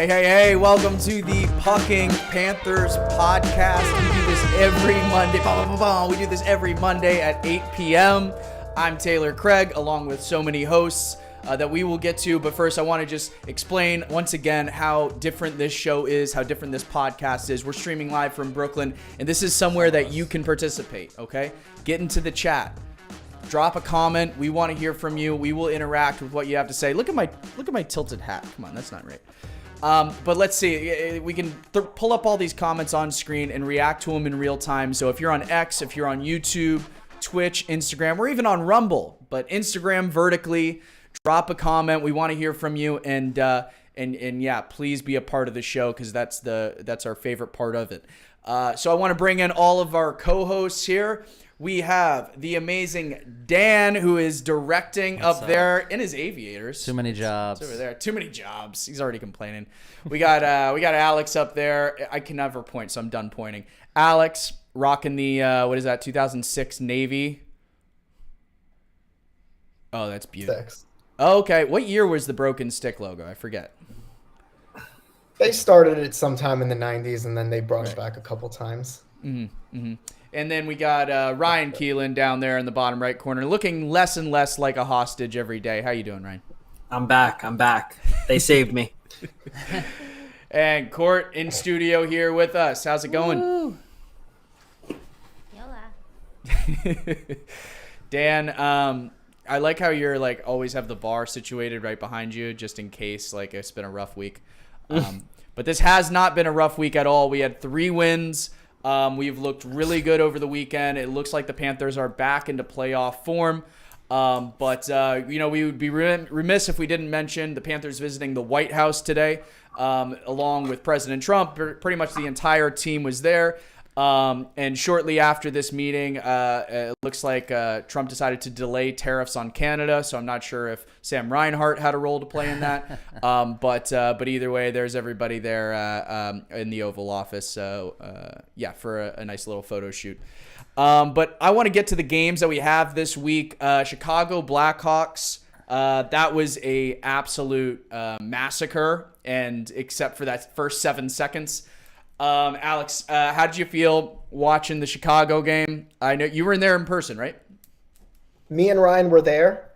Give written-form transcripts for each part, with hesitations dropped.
Hey, welcome to the Pucking Panthers podcast. We do this every Monday. We do this every Monday at 8 p.m. I'm Taylor Craig, along with so many hosts that we will get to. But first, I want to just explain once again how different this show is, how different this podcast is. We're streaming live from Brooklyn, and this is somewhere that you can participate, okay? Get into the chat. Drop a comment. We want to hear from you. We will interact with what you have to say. Look at my tilted hat. Come on, that's not right. But let's see. We can pull up all these comments on screen and react to them in real time. So if you're on X, if you're on YouTube, Twitch, Instagram, or even on Rumble, but Instagram vertically, drop a comment. We want to hear from you, and yeah, please be a part of the show because that's our favorite part of it. So I want to bring in all of our co-hosts here. We have the amazing Dan, who is directing up there in his aviators. Too many jobs. It's over there. Too many jobs. He's already complaining. We got Alex up there. I can never point, so I'm done pointing. Alex rocking the 2006 Navy. Oh, that's beautiful. Oh, okay. What year was the Broken Stick logo? I forget. They started it sometime in the 90s, and then they brought it back a couple times. Mm-hmm. Mm-hmm. And then we got Ryan Keelan down there in the bottom right corner, looking less and less like a hostage every day. How you doing, Ryan? I'm back. They saved me. And Court in studio here with us. How's it going? Woo. Yola. Dan, I like how you're like always have the bar situated right behind you just in case like it's been a rough week. But this has not been a rough week at all. We had 3 wins. We've looked really good over the weekend. It looks like the Panthers are back into playoff form. But we would be remiss if we didn't mention the Panthers visiting the White House today, along with President Trump. Pretty much the entire team was there. And shortly after this meeting, it looks like Trump decided to delay tariffs on Canada. So I'm not sure if Sam Reinhart had a role to play in that. But either way, there's everybody there in the Oval Office. So for a nice little photo shoot. But I want to get to the games that we have this week. Chicago Blackhawks. That was a absolute massacre, and except for that first 7 seconds. Alex, how did you feel watching the Chicago game? I know you were in there in person, right? Me and Ryan were there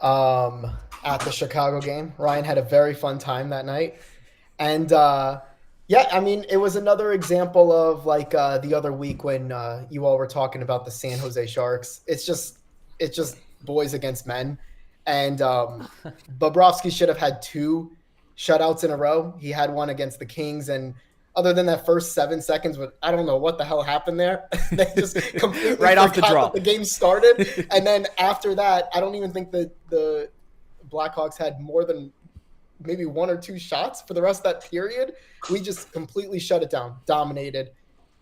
at the Chicago game. Ryan had a very fun time that night. And, it was another example of like the other week when you all were talking about the San Jose Sharks. It's just boys against men. And Bobrovsky should have had 2 shutouts in a row. He had one against the Kings, and other than that first 7 seconds, but I don't know what the hell happened there. They just completely right off the draw. The game started, and then after that, I don't even think that the Blackhawks had more than maybe 1 or 2 shots for the rest of that period. We just completely shut it down, dominated,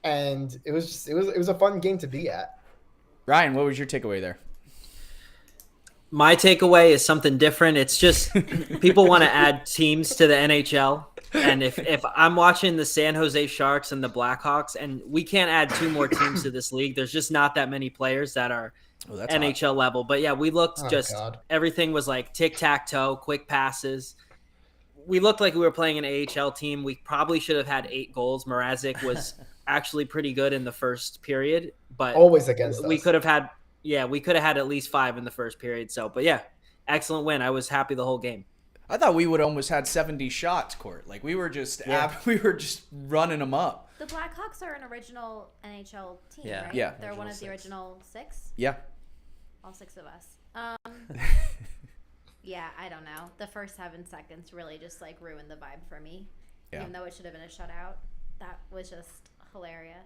and it was a fun game to be at. Ryan, what was your takeaway there? My takeaway is something different. It's just people want to add teams to the NHL. And if I'm watching the San Jose Sharks and the Blackhawks, and we can't add 2 more teams to this league, there's just not that many players that are NHL level. But yeah, we looked everything was like tic-tac-toe, quick passes. We looked like we were playing an AHL team. We probably should have had 8 goals. Mrazek was actually pretty good in the first period, but always against us. We could have had at least 5 in the first period. So, but yeah, excellent win. I was happy the whole game. I thought we would almost had 70 shots, Court. Like we were just running them up. The Blackhawks are an original NHL team, right? Yeah. They're one of the original 6? Yeah. All 6 of us. Yeah, I don't know. The first 7 seconds really just like ruined the vibe for me. Yeah. Even though it should have been a shutout. That was just hilarious.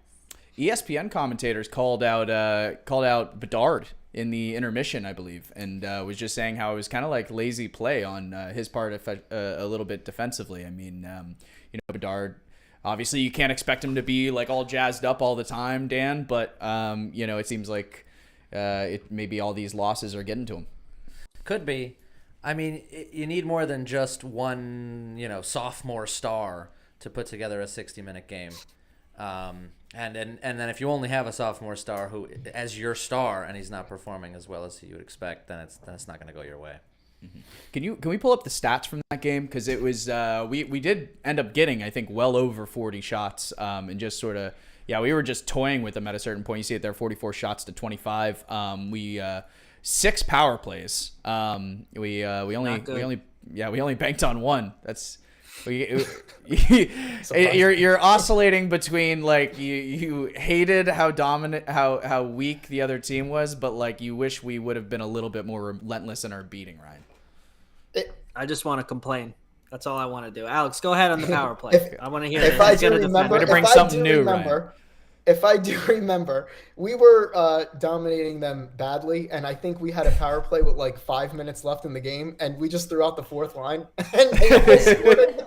ESPN commentators called out Bedard in the intermission, I believe, and was just saying how it was kind of like lazy play on his part, a little bit defensively. I mean, Bedard, obviously you can't expect him to be like all jazzed up all the time, Dan, but it seems like maybe all these losses are getting to him. Could be. I mean, you need more than just one, sophomore star to put together a 60-minute game. And then if you only have a sophomore star who as your star and he's not performing as well as you would expect, then it's not going to go your way. Can we pull up the stats from that game? Because it was we did end up getting, I think, well over 40 shots, and just sort of we were just toying with them at a certain point. You see it there, 44 shots to 25. We 6 power plays. We only banked on 1. That's you're oscillating between like you hated how dominant how weak the other team was, but like you wish we would have been a little bit more relentless in our beating, Ryan. I just want to complain. That's all I want to do. Alex, go ahead on the power play. I want to hear it. If I do remember, if I do remember, we were dominating them badly, and I think we had a power play with like 5 minutes left in the game, and we just threw out the 4th line, and they scored it.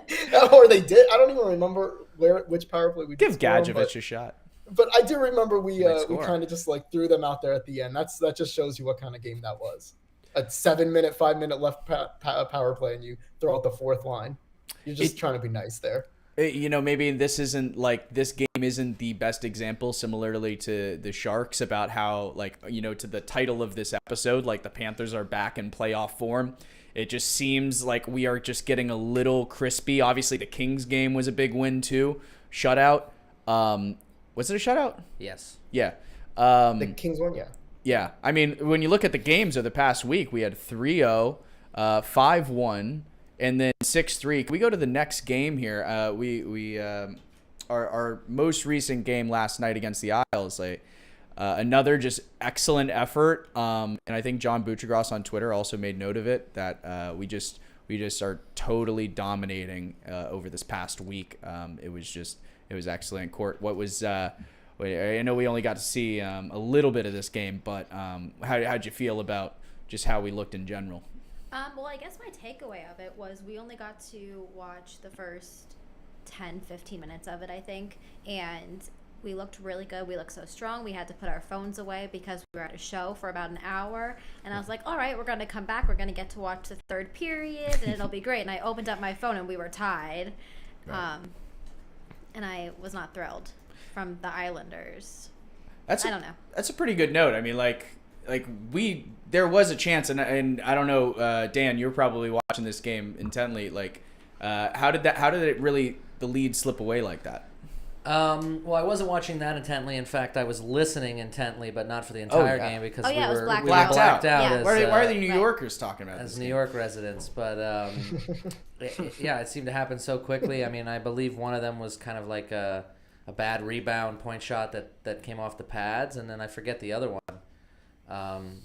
Or they did. I don't even remember which power play we did. Give Gadjevich a shot. But I do remember we kind of just like threw them out there at the end. That just shows you what kind of game that was. A 7-minute, 5-minute left power play, and you throw out the 4th line. You're just trying to be nice there. Maybe this game isn't the best example, similarly to the Sharks, about how to the title of this episode, like the Panthers are back in playoff form. It just seems like we are just getting a little crispy. Obviously, the Kings game was a big win too, shutout. Was it a shutout? Yes. Yeah. The Kings won, yeah. Yeah, I mean, when you look at the games of the past week, we had 3-0, 5-1, and then 6-3. Can we go to the next game here? Our most recent game last night against the Isles, another just excellent effort. And I think John Buccigross on Twitter also made note of it, that we just are totally dominating over this past week. It was excellent. Court, what was I know we only got to see a little bit of this game, but how'd you feel about just how we looked in general? Well, I guess my takeaway of it was we only got to watch the first 10, 15 minutes of it, I think, and we looked really good. We looked so strong. We had to put our phones away because we were at a show for about an hour, and I was like, all right, we're going to come back. We're going to get to watch the 3rd period, and it'll be great. And I opened up my phone, and we were tied, Right. And I was not thrilled from the Islanders. I don't know. That's a pretty good note. I mean, there was a chance, and I don't know, Dan, you're probably watching this game intently. How did the lead slip away like that? Well, I wasn't watching that intently. In fact, I was listening intently, but not for the entire game because we were blacked out. Yeah. As, why are the New Yorkers talking about as this New game? York residents? But it seemed to happen so quickly. I mean, I believe one of them was kind of like a bad rebound point shot that came off the pads, and then I forget the other one.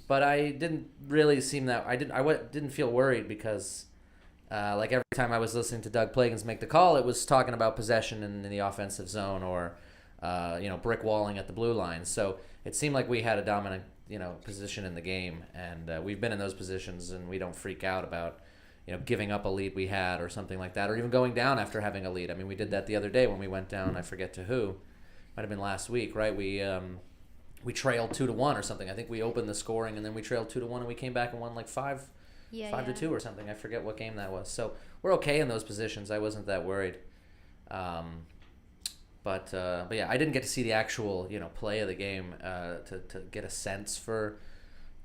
But I didn't really seem that I didn't feel worried because every time I was listening to Doug Plagans make the call, it was talking about possession in the offensive zone or brick walling at the blue line. So it seemed like we had a dominant position in the game, and we've been in those positions, and we don't freak out about giving up a lead we had or something like that, or even going down after having a lead. I mean, we did that the other day when we went down. I forget to who. Might have been last week, right? We trailed 2-1 or something. I think we opened the scoring, and then we trailed 2-1, and we came back and won 5-2 or something. I forget what game that was. So we're okay in those positions. I wasn't that worried. But yeah, I didn't get to see the actual play of the game to get a sense for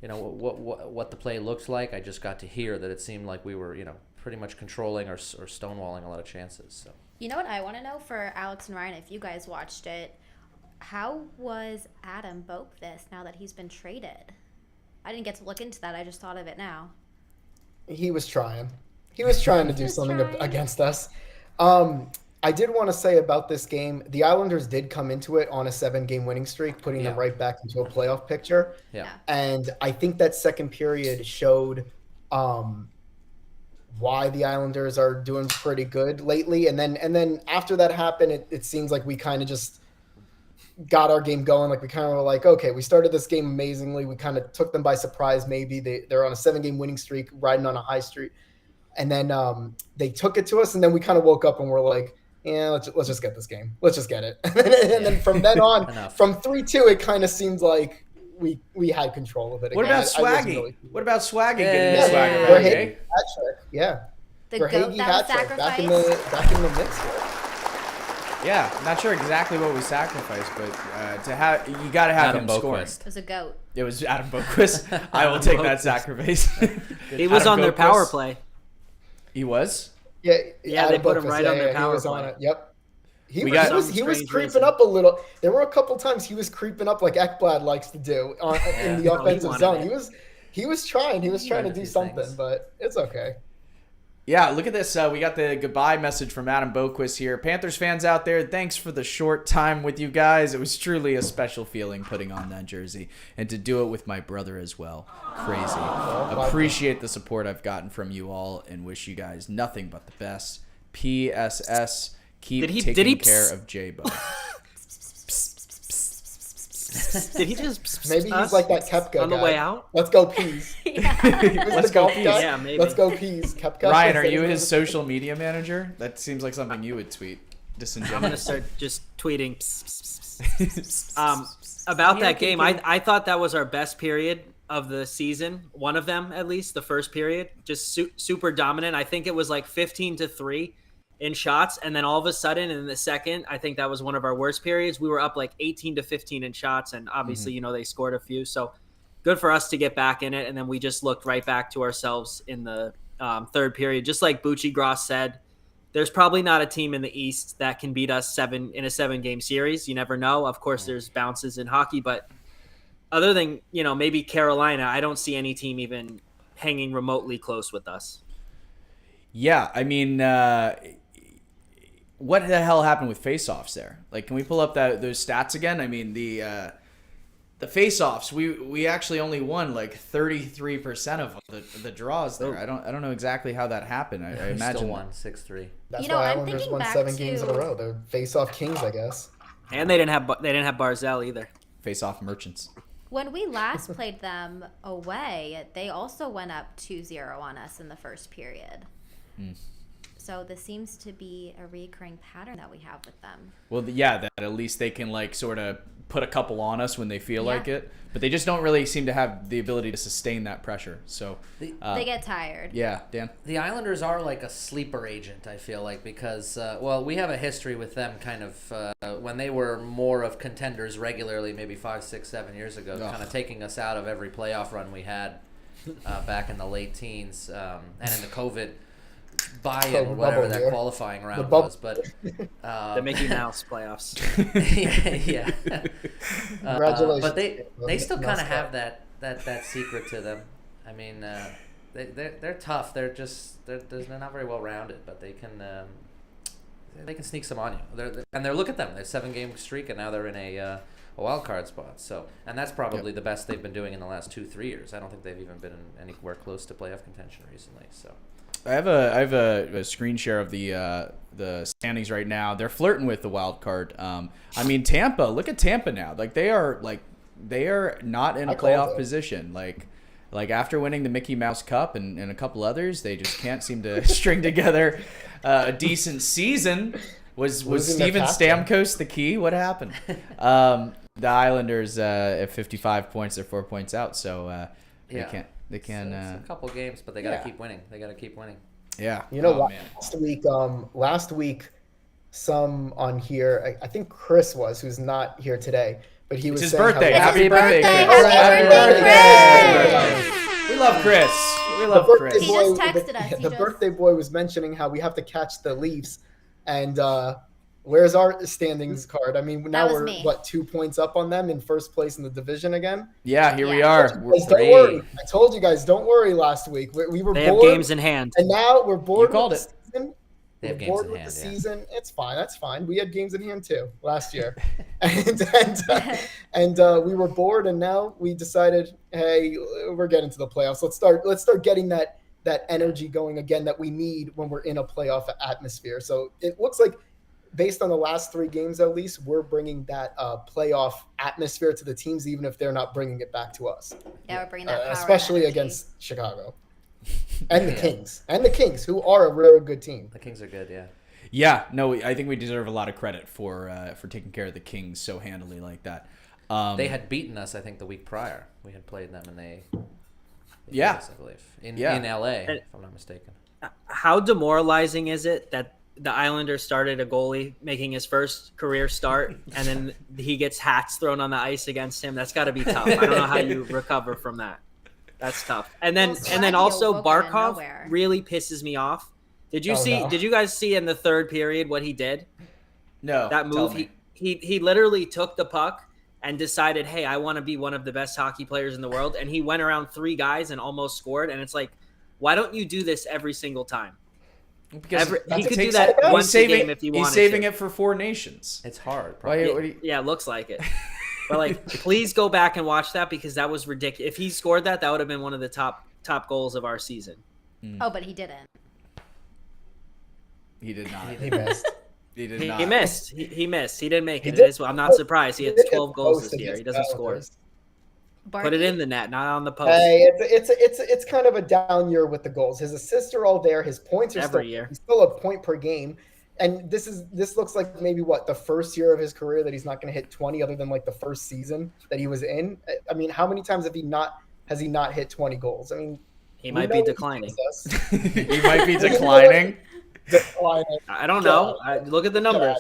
what the play looked like. I just got to hear that it seemed like we were pretty much controlling or stonewalling a lot of chances. So you know what I want to know for Alex and Ryan, if you guys watched it, how was Adam Boak this now that he's been traded? I didn't get to look into that. I just thought of it now. He was trying. He was trying to do something against us. I did want to say about this game, the Islanders did come into it on a 7-game winning streak, putting them right back into a playoff picture. Yeah. And I think that second period showed why the Islanders are doing pretty good lately. And then after that happened, it seems like we kind of just got our game going. Like we kind of were like, okay, we started this game amazingly. We kind of took them by surprise. Maybe they're on a 7-game winning streak, riding on a high streak. And then they took it to us, and then we kind of woke up and we're like, yeah, let's just get this game. Let's just get it. And then from then on, from 3-2, it kind of seems like we had control of it. What again. about Swaggy? What about Swaggy getting the swagger For back? Hagee, hat trick, yeah. The For goat Hagee, that was hat trick, sacrificed. back in the mix here. Yeah, not sure exactly what we sacrificed, but to have you got to have Adam him scoring. Boquist. It was a goat. It was Adam Boquist. I will take that sacrifice. He was Adam on their Boquist. power play. He was. Yeah, Yeah, they Adam put him Boquist, right on their he power was on play. it. Yep. He We was, got- he was, Some he was strange creeping reason. up a little. There were a couple times he was creeping up like Ekblad likes to do in the Oh, he offensive wanted zone. it. He was trying to tried do a few something, things. but it's okay. Yeah, look at this. We got the goodbye message from Adam Boquist here. Panthers fans out there, thanks for the short time with you guys. It was truly a special feeling putting on that jersey and to do it with my brother as well. Crazy. Appreciate the support I've gotten from you all and wish you guys nothing but the best. PSS, keep Did he taking care of J-Bo. Did he just Maybe us he's like that Kepka on the guy. way out? Let's go Peas. Let's go Peas. Yeah, maybe. Let's go Peas. Kepka. Ryan, are you his social media manager? That seems like something you would tweet. I'm gonna Disingenuous. start just tweeting. About that game, I thought that was our best period of the season. One of them, at least, the first period, just super dominant. I think it was like 15-3 in shots, and then all of a sudden in the second, I think that was one of our worst periods. We were up like 18-15 in shots, and obviously, they scored a few. So good for us to get back in it, and then we just looked right back to ourselves in the third period. Just like Bucci Gross said, there's probably not a team in the East that can beat us in a 7-game series. You never know. Of course, there's bounces in hockey, but other than, maybe Carolina, I don't see any team even hanging remotely close with us. Yeah, I mean, what the hell happened with face-offs there? Like, can we pull up those stats again? I mean, the face-offs, we actually only won like 33% of the draws there. I don't know exactly how that happened. I imagine Still won 6-3. That's You know, why I'm Islanders thinking won back 7 games in a to- row. They're face-off kings, I guess. And they didn't have Barzell either. face-off merchants. When we last played them away, they also went up 2-0 on us in the first period. So this seems to be a recurring pattern that we have with them. Well, yeah, that at least they can like sort of put a couple on us when they feel Yeah. like it, but they just don't really seem to have the ability to sustain that pressure. So, They get tired. yeah, Dan. The Islanders are like a sleeper agent, I feel like, because, we have a history with them kind of when they were more of contenders regularly, maybe 5, 6, 7 years ago, kind of taking us out of every playoff run we had back in the late teens and in the COVID buy-in, or whatever bubble that year. qualifying round bubble. was. But The Mickey Mouse playoffs. yeah. Congratulations. But they still kind of Mascot. have that secret to them. I mean, they're tough. They're not very well rounded, but they can sneak some on you. Look at them. They're 7-game streak, and now they're in a wild card spot. So, and that's probably the best they've been doing in the last 2-3 years. I don't think they've even been anywhere close to playoff contention recently. So. I have a screen share of the standings right now. They're flirting with the wild card. I mean, Tampa. Look at Tampa now. Like they are not in a I called playoff it. position. Like after winning the Mickey Mouse Cup and a couple others, they just can't seem to string together a decent season. Was Losing their Steven captain. Stamkos the key? What happened? The Islanders at 55 points. They're 4 points out. So they Yeah. can't. They can. It's a couple games, but they got to yeah. keep winning. They got to keep winning. Yeah. You know Oh, what? man. Last week, some on here, I think Chris was, who's not here today, but he It's was his saying birthday. how Happy his birthday, birthday. Chris. Happy birthday, We love Chris. We the love birthday Chris. He boy, just texted us. He the just- birthday boy was mentioning how we have to catch the Leafs, and where's our standings card? I mean, now was we're me. 2 points up on them in first place in the division again. Yeah, here we Yeah. are. Guys, don't Three. worry. I told you guys, don't worry. Last week we were They have bored, games in hand. and now we're bored. You called with it. the season. They have We're games bored in with hand, the yeah. season. It's fine. That's fine. We had games in hand too last year, and we were bored, and now we decided, hey, we're getting to the playoffs. Let's start getting that energy going again that we need when we're in a playoff atmosphere. So it looks like, based on the last 3 games at least, we're bringing that playoff atmosphere to the teams, even if they're not bringing it back to us, Yeah, we're bringing that power and especially energy. against Chicago and the Kings, who are a very good team. The Kings are good, yeah. Yeah, no, I think we deserve a lot of credit for taking care of the Kings so handily like that. They had beaten us, I think, the week prior. We had played them, and they Yeah. beat us, I believe, in Yeah. LA, if I'm not mistaken. How demoralizing is it that the Islanders started a goalie making his first career start, and then he gets hats thrown on the ice against him. That's got to be tough. I don't know how you recover from that. That's tough. And then also Barkov really pisses me off. Did you see? No. Did you guys see in the third period what he did? No. That move. He literally took the puck and decided, hey, I want to be one of the best hockey players in the world, and he went around 3 guys and almost scored. And it's like, why don't you do this every single time? Because he could do that once a game if he wanted to. He's saving it for 4 Nations. It's hard. Yeah, it looks like it. But like, please go back and watch that because that was ridiculous. If he scored that, that would have been one of the top goals of our season. Oh, but he didn't. He did not. He missed. He did not. He missed. He missed. He didn't make it. I'm not surprised. He has 12 goals this year. He doesn't score. Put it in the net, not on the post. Hey, it's kind of a down year with the goals. His assists are all there. His points are he's still a point per game. And this looks like maybe the first year of his career that he's not going to hit 20, other than like the first season that he was in. I mean, how many times has he not hit 20 goals? I mean, he might be declining. He might be declining. I don't know. Look at the numbers.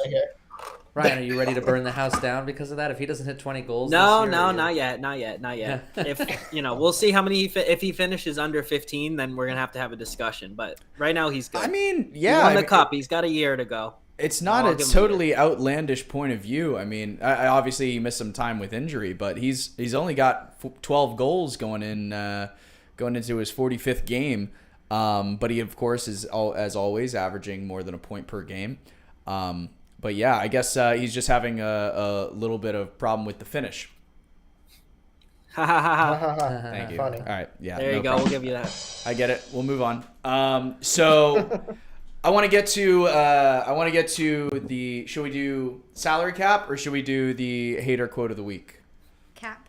Ryan, are you ready to burn the house down because of that? If he doesn't hit 20 goals No, this year, not yet. If we'll see how many if he finishes under 15, then we're gonna have to have a discussion. But right now he's good. I mean, he won the cup. He's got a year to go. It's not a totally outlandish point of view. I mean, I obviously he missed some time with injury, but he's only got 12 goals going into his 45th game. But he of course is as always averaging more than a point per game. But yeah, I guess he's just having a little bit of problem with the finish. Thank you. Funny. All right, yeah. There you go. Problem. We'll give you that. I get it. We'll move on. So I want to get to the. Should we do salary cap or should we do the hater quote of the week? Cap.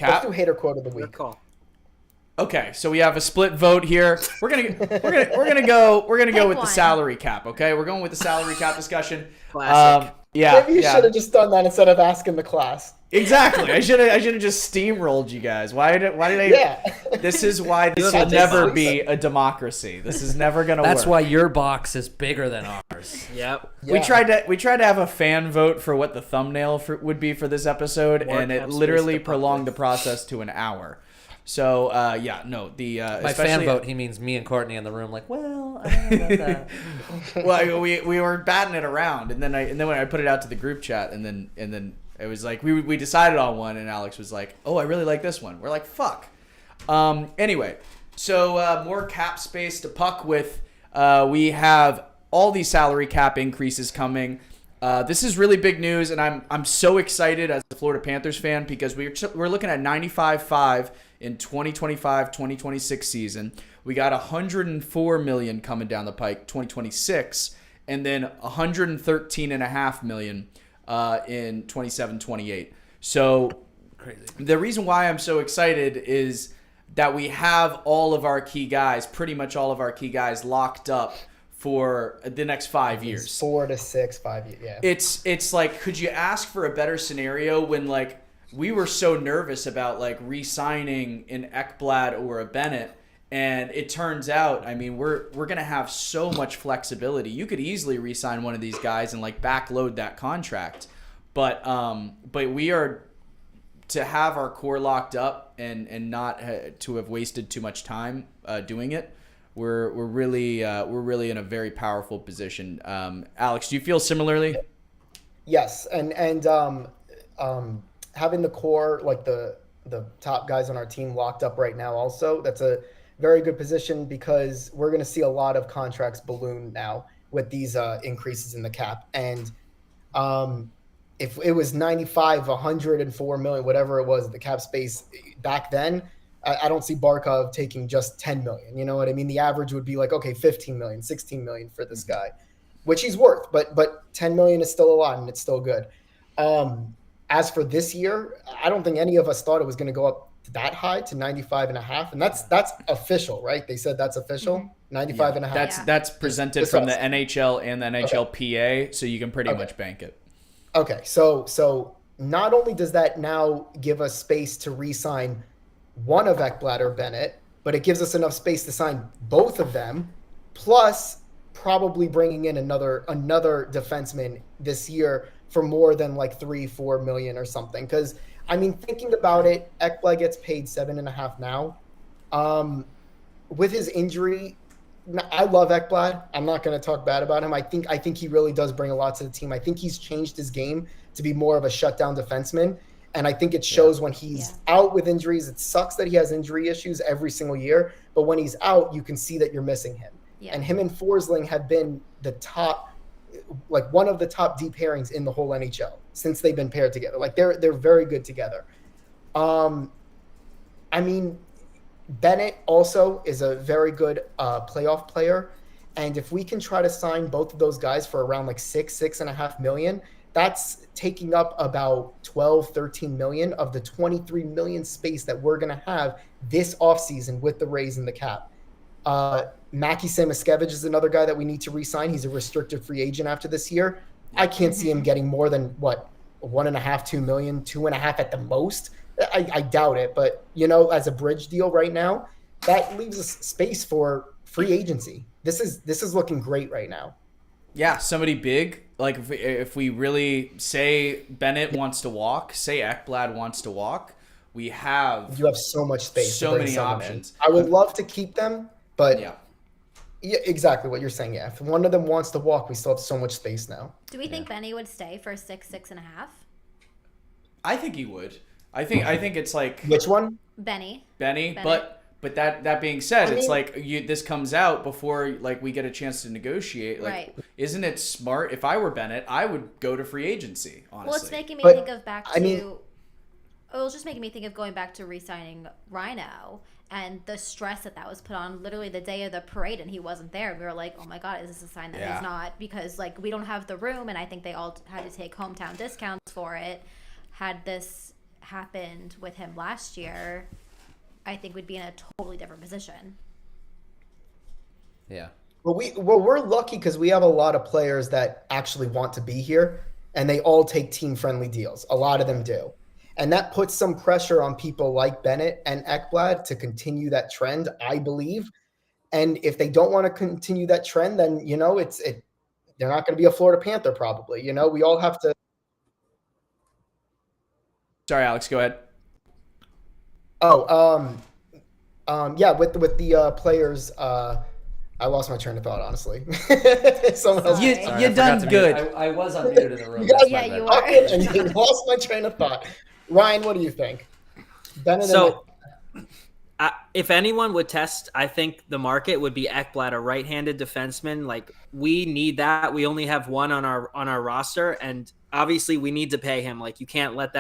Let's do hater quote of the week. Good call. Okay, so we have a split vote here. We're gonna go with the salary cap. Okay, we're going with the salary cap discussion. Classic. Maybe you should have just done that instead of asking the class. Exactly. I should have just steamrolled you guys. Why did I? Yeah. This is why this will never be a democracy. This is never gonna work. That's why your box is bigger than ours. Yep. Yeah. We tried to have a fan vote for what the thumbnail would be for this episode, and it literally prolonged the process to an hour. So by fan vote he means me and Courtney in the room. Like, well, I don't know about that. Well, we were batting it around, and then when I put it out to the group chat, and then it was like we decided on one, and Alex was like, "Oh, I really like this one." We're like, "Fuck." Anyway, so more cap space to puck with. We have all these salary cap increases coming. This is really big news, and I'm so excited as a Florida Panthers fan because we're looking at 95.5 in 2025-2026 season. We got 104 million coming down the pike 2026, and then 113.5 million in 27-28. So crazy. The reason why I'm so excited is that we have all of our key guys, pretty much all of our key guys, locked up for the next 5 years. 4 to 6, 5 years. Yeah. It's like, could you ask for a better scenario when like we were so nervous about like re-signing an Ekblad or a Bennett, and it turns out, I mean, we're gonna have so much flexibility. You could easily re-sign one of these guys and like backload that contract, but we are to have our core locked up and not to have wasted too much time doing it. We're really in a very powerful position. Alex, do you feel similarly? Yes, and having the core, like the top guys on our team locked up right now, also that's a very good position because we're going to see a lot of contracts balloon now with these increases in the cap. And if it was 95, 104 million, whatever it was, the cap space back then, I don't see Barkov taking just 10 million. You know what I mean? The average would be like, okay, 15 million, 16 million for this guy, which he's worth, but 10 million is still a lot and it's still good. As for this year, I don't think any of us thought it was going to go up that high to 95.5. And that's official, right? They said that's official, 95.5. That's presented from the NHL and the NHLPA, so you can pretty much bank it. Okay, so not only does that now give us space to re-sign one of Ekblad or Bennett, but it gives us enough space to sign both of them, plus probably bringing in another defenseman this year for more than like 3-4 million or something. Because I mean, thinking about it, Ekblad gets paid 7.5 now. With his injury, I love Ekblad. I'm not going to talk bad about him. I think he really does bring a lot to the team. I think he's changed his game to be more of a shutdown defenseman. And I think it shows when he's out with injuries. It sucks that he has injury issues every single year, but when he's out, you can see that you're missing him. Yeah. And him and Forsling have been the top, like one of the top D pairings in the whole NHL since they've been paired together. Like they're very good together. I mean, Bennett also is a very good playoff player. And if we can try to sign both of those guys for around like 6.5 million, that's taking up about 12, 13 million of the 23 million space that we're going to have this offseason with the raise in the cap. Mackie Samoskevich is another guy that we need to re-sign. He's a restricted free agent after this year. I can't see him getting more than, 1.5, 2 million, 2.5 at the most. I doubt it. But, as a bridge deal right now, that leaves us space for free agency. This is looking great right now. Yeah, somebody big. Like if we really say Bennett wants to walk, say Ekblad wants to walk, you have so much space, so many options. I would love to keep them, but yeah, exactly what you're saying. Yeah, if one of them wants to walk, we still have so much space now. Do we think Benny would stay for 6.5? I think he would. I think it's like which one? Benny. But that being said, it's like this comes out before like we get a chance to negotiate. Like, right. Isn't it smart? If I were Bennett, I would go to free agency. Honestly, well, it's making me think of it was just making me think of going back to re-signing Rhino and the stress that was put on literally the day of the parade, and he wasn't there. We were like, oh my god, is this a sign that he's not? Because like we don't have the room, and I think they all had to take hometown discounts for it. Had this happened with him last year, I think we'd be in a totally different position. Yeah. Well, we're lucky because we have a lot of players that actually want to be here, and they all take team-friendly deals. A lot of them do. And that puts some pressure on people like Bennett and Ekblad to continue that trend, I believe. And if they don't want to continue that trend, then, they're not going to be a Florida Panther probably. We all have to. Sorry, Alex, go ahead. Yeah, with the players, I lost my train of thought, honestly. You done good. I was unmuted in the room. You are. And you lost my train of thought. Ryan, what do you think? If anyone would test, I think the market would be Ekblad, a right-handed defenseman. Like we need that. We only have one on our roster, and obviously we need to pay him. Like you can't let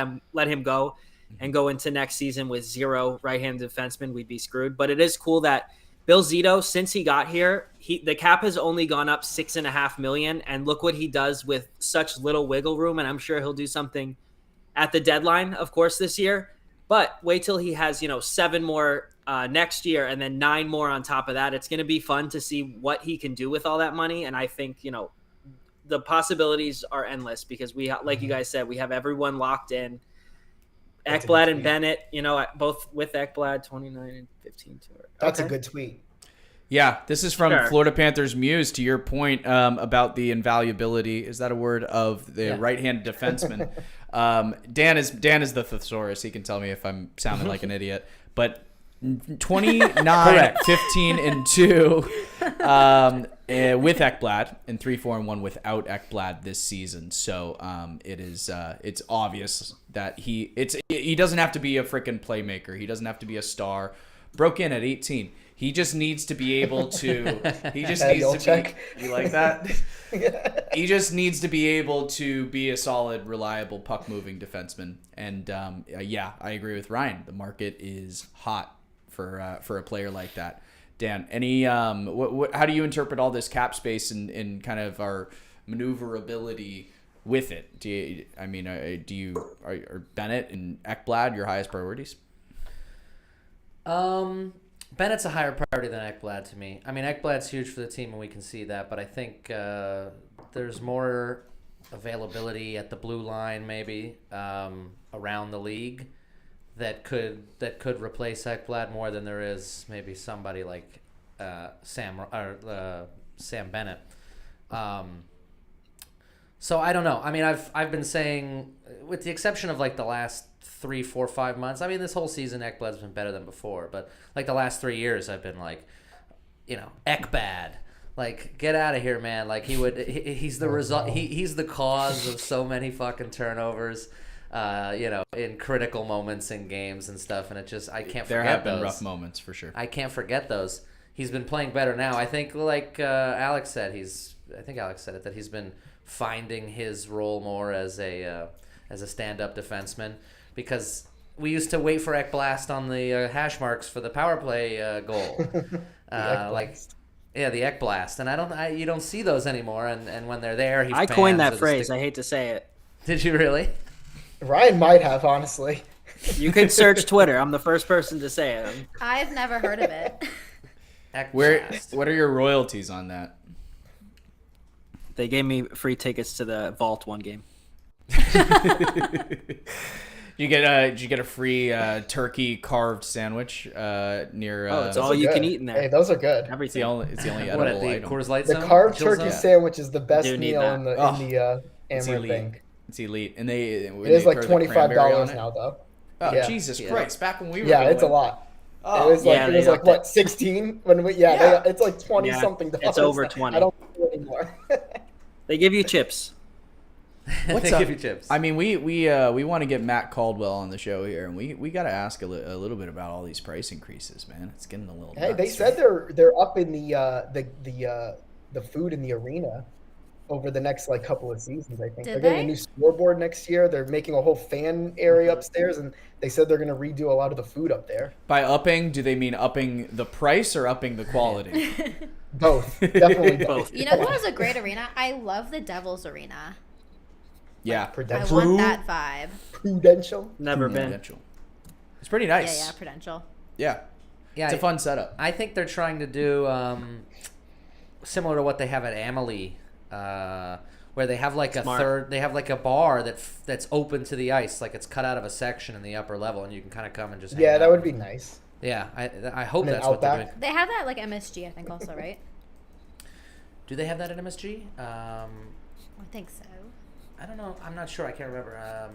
him go and go into next season with 0 right-handed defensemen. We'd be screwed. But it is cool that Bill Zito, since he got here, the cap has only gone up 6.5 million, and look what he does with such little wiggle room. And I'm sure he'll do something at the deadline, of course, this year. But wait till he has 7 more next year, and then 9 more on top of that. It's going to be fun to see what he can do with all that money. And I think the possibilities are endless because we, like you guys said, we have everyone locked in. Ekblad and Bennett, both with Ekblad, 29 and 15 to her. That's a good tweet. Yeah, this is from Florida Panthers Muse. To your point about the invaluability, is that a word, of the right-handed defenseman? Dan is the thesaurus. He can tell me if I'm sounding like an idiot. But 29, 15, and 2 with Ekblad, and 3, 4, and 1 without Ekblad this season. So it's obvious that he doesn't have to be a freaking playmaker. He doesn't have to be a star. Broke in at 18. He just needs to be able to. He just needs to be. You like that? He just needs to be able to be a solid, reliable puck-moving defenseman. And I agree with Ryan. The market is hot for a player like that. Dan, any how do you interpret all this cap space and kind of our maneuverability with it? Are Bennett and Ekblad your highest priorities? Bennett's a higher priority than Ekblad to me. I mean, Ekblad's huge for the team, and we can see that. But I think there's more availability at the blue line, maybe around the league, that could replace Ekblad more than there is maybe somebody like Sam Bennett. So I don't know. I mean, I've been saying, with the exception of like the last 3, 4, 5 months. I mean, this whole season Ekblad's been better than before, but like the last 3 years, I've been like, Ekbad. Like, get out of here, man. Like, he's the result. He's the cause of so many fucking turnovers, in critical moments in games and stuff. And I can't forget those. There have been rough moments for sure. I can't forget those. He's been playing better now. I think, like Alex said, that he's been finding his role more as a stand-up defenseman, because we used to wait for Ekblast on the hash marks for the power play goal. The Ekblast, and you don't see those anymore. And when they're there, I coined that phrase. I hate to say it. Did you really? Ryan might have, honestly. You could search Twitter. I'm the first person to say it. I've never heard of it. What are your royalties on that? They gave me free tickets to the Vault one game. Did you get a free turkey carved sandwich near? It's all you can eat in there. Hey, those are good. Everything. It's the only What, edible at the item. Coors Light The Zone? carved Chill turkey zone? sandwich is the best Do need meal that. in the It's Amaranth elite. thing. It's elite, and it It is like $25 now, though. Oh Yeah. Jesus Christ! Back when we were Yeah, it's a going- lot. Oh, It was like they upped what, it. 16 when we it's like 20 Yeah, something dollars. it's over 20. I don't do it anymore. They give you chips. What's They up? give you chips. I mean, we want to get Matt Caldwell on the show here, and we got to ask a little bit about all these price increases, man. It's getting a little. Hey, nuts, they said right? they're up in the food in the arena over the next like couple of seasons. I think Did they're getting they? a new scoreboard next year. They're making a whole fan area upstairs, and they said they're going to redo a lot of the food up there. By upping, do they mean upping the price or upping the quality? Both, definitely both. You know who has a great arena? I love the Devils arena. Yeah, I Prudential. want that vibe. Prudential. Never been. Prudential. It's pretty nice. Yeah, Prudential. Yeah. Yeah, It's a fun setup. I think they're trying to do similar to what they have at Amalie, where they have like Smart. they have like a bar that's open to the ice, like it's cut out of a section in the upper level, and you can kind of come and just hang Yeah, that out. would be nice. Yeah, I hope And then that's what they're Outback? doing. They have that like MSG, I think, also, right? Do they have that at MSG? I think so. I don't know. I'm not sure. I can't remember.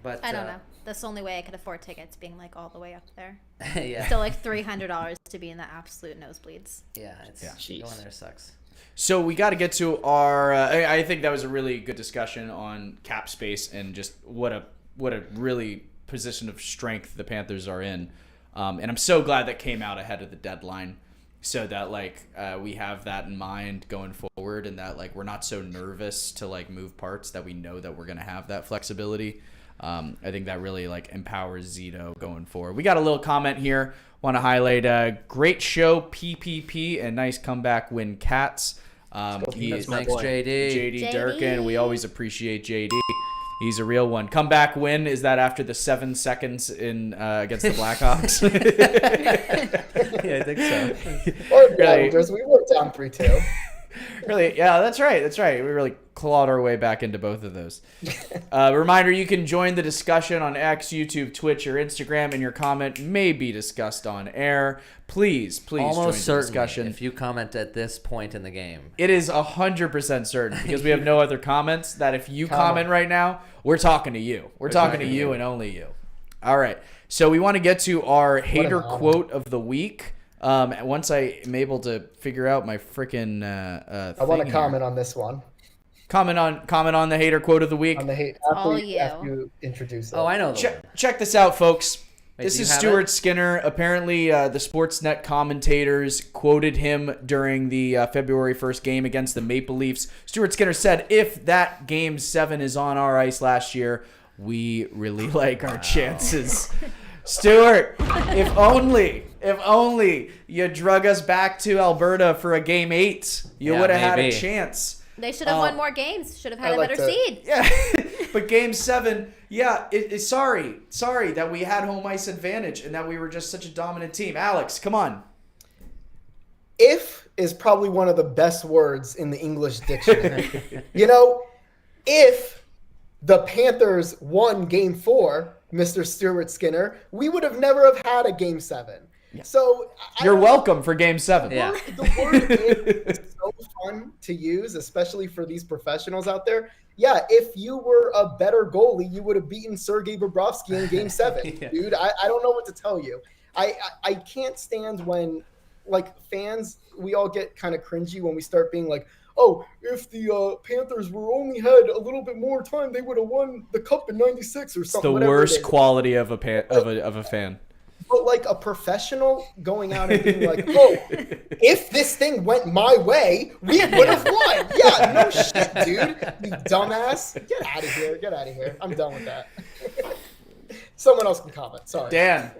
But I don't know. That's the only way I could afford tickets, being like all the way up there. yeah, Still like $300 to be in the absolute nosebleeds. yeah, it's Jeez. going there sucks. So we got to get to our. I think that was a really good discussion on cap space and just what a really position of strength the Panthers are in, and I'm so glad that came out ahead of the deadline, so that we have that in mind going forward, and that we're not so nervous to move parts, that we know that we're gonna have that flexibility. I think that really empowers Zito going forward. We got a little comment here. Want to highlight great show PPP and nice comeback win Cats. Thanks, boy. JD. JD Durkin. We always appreciate JD. He's a real one. Comeback win, is that after the 7 seconds in against the Blackhawks? Yeah, I think so. Or the Islanders, we were down 3-2. Really? Yeah, that's right. That's right. We really clawed our way back into both of those. Reminder, you can join the discussion on X, YouTube, Twitch, or Instagram, and your comment may be discussed on air. Please Almost join the certainly, discussion. if you comment at this point in the game. It is 100% certain, because we have no other comments, that if you comment right now, we're talking to you. We're talking to you and only you. All right. So we want to get to our hater honor. quote of the week. Once I am able to figure out my freaking I want to comment on this one. Comment on the hater quote of the week. On the hate All after, you. after you introduce it. Oh, I know the one. Check this out, folks. Wait, This do you is have Stuart it? Skinner. Apparently, the Sportsnet commentators quoted him during the February 1st game against the Maple Leafs. Stuart Skinner said, "If that Game 7 is on our ice last year, we really like our chances." Stuart, if only you drug us back to Alberta for a Game 8, you Yeah, would have had a maybe. chance. They should have won more games. Should have had I a like better to- seed. Yeah, but Game 7, yeah, sorry that we had home ice advantage and that we were just such a dominant team. Alex, come on. If is probably one of the best words in the English dictionary. If the Panthers won Game 4, Mr. Stuart Skinner, we would have never have had a Game 7. So I You're don't know. welcome for Game 7. Yeah. The word is so fun to use, especially for these professionals out there. Yeah, if you were a better goalie, you would have beaten Sergei Bobrovsky in Game 7. Yeah. Dude, I don't know what to tell you. I can't stand when, like, fans, we all get kind of cringy when we start being like, oh, if the Panthers were only had a little bit more time, they would have won the cup in '96 or It's something. the whatever it worst is. quality of a fan. But like a professional going out and being like, oh, if this thing went my way, we would have won. Yeah, no shit, dude. You dumbass. Get out of here. Get out of here. I'm done with that. Someone else can comment. Sorry. Dan,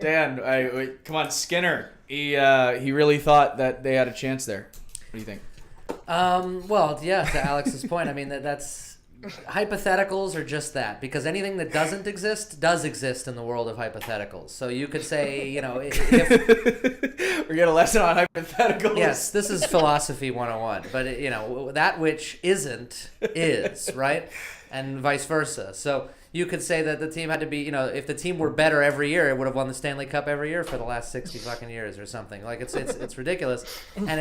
wait, come on, Skinner. He really thought that they had a chance there. What do you think? Well, yeah, to Alex's point, I mean, that's hypotheticals are just that, because anything that doesn't exist does exist in the world of hypotheticals. So you could say, you know, if We get a lesson on hypotheticals. yes, this is philosophy 101, but you know, that which isn't is, right? And vice versa. So you could say that the team had to be, you know, if the team were better every year, it would have won the Stanley Cup every year for the last 60 fucking years or something. Like it's ridiculous. And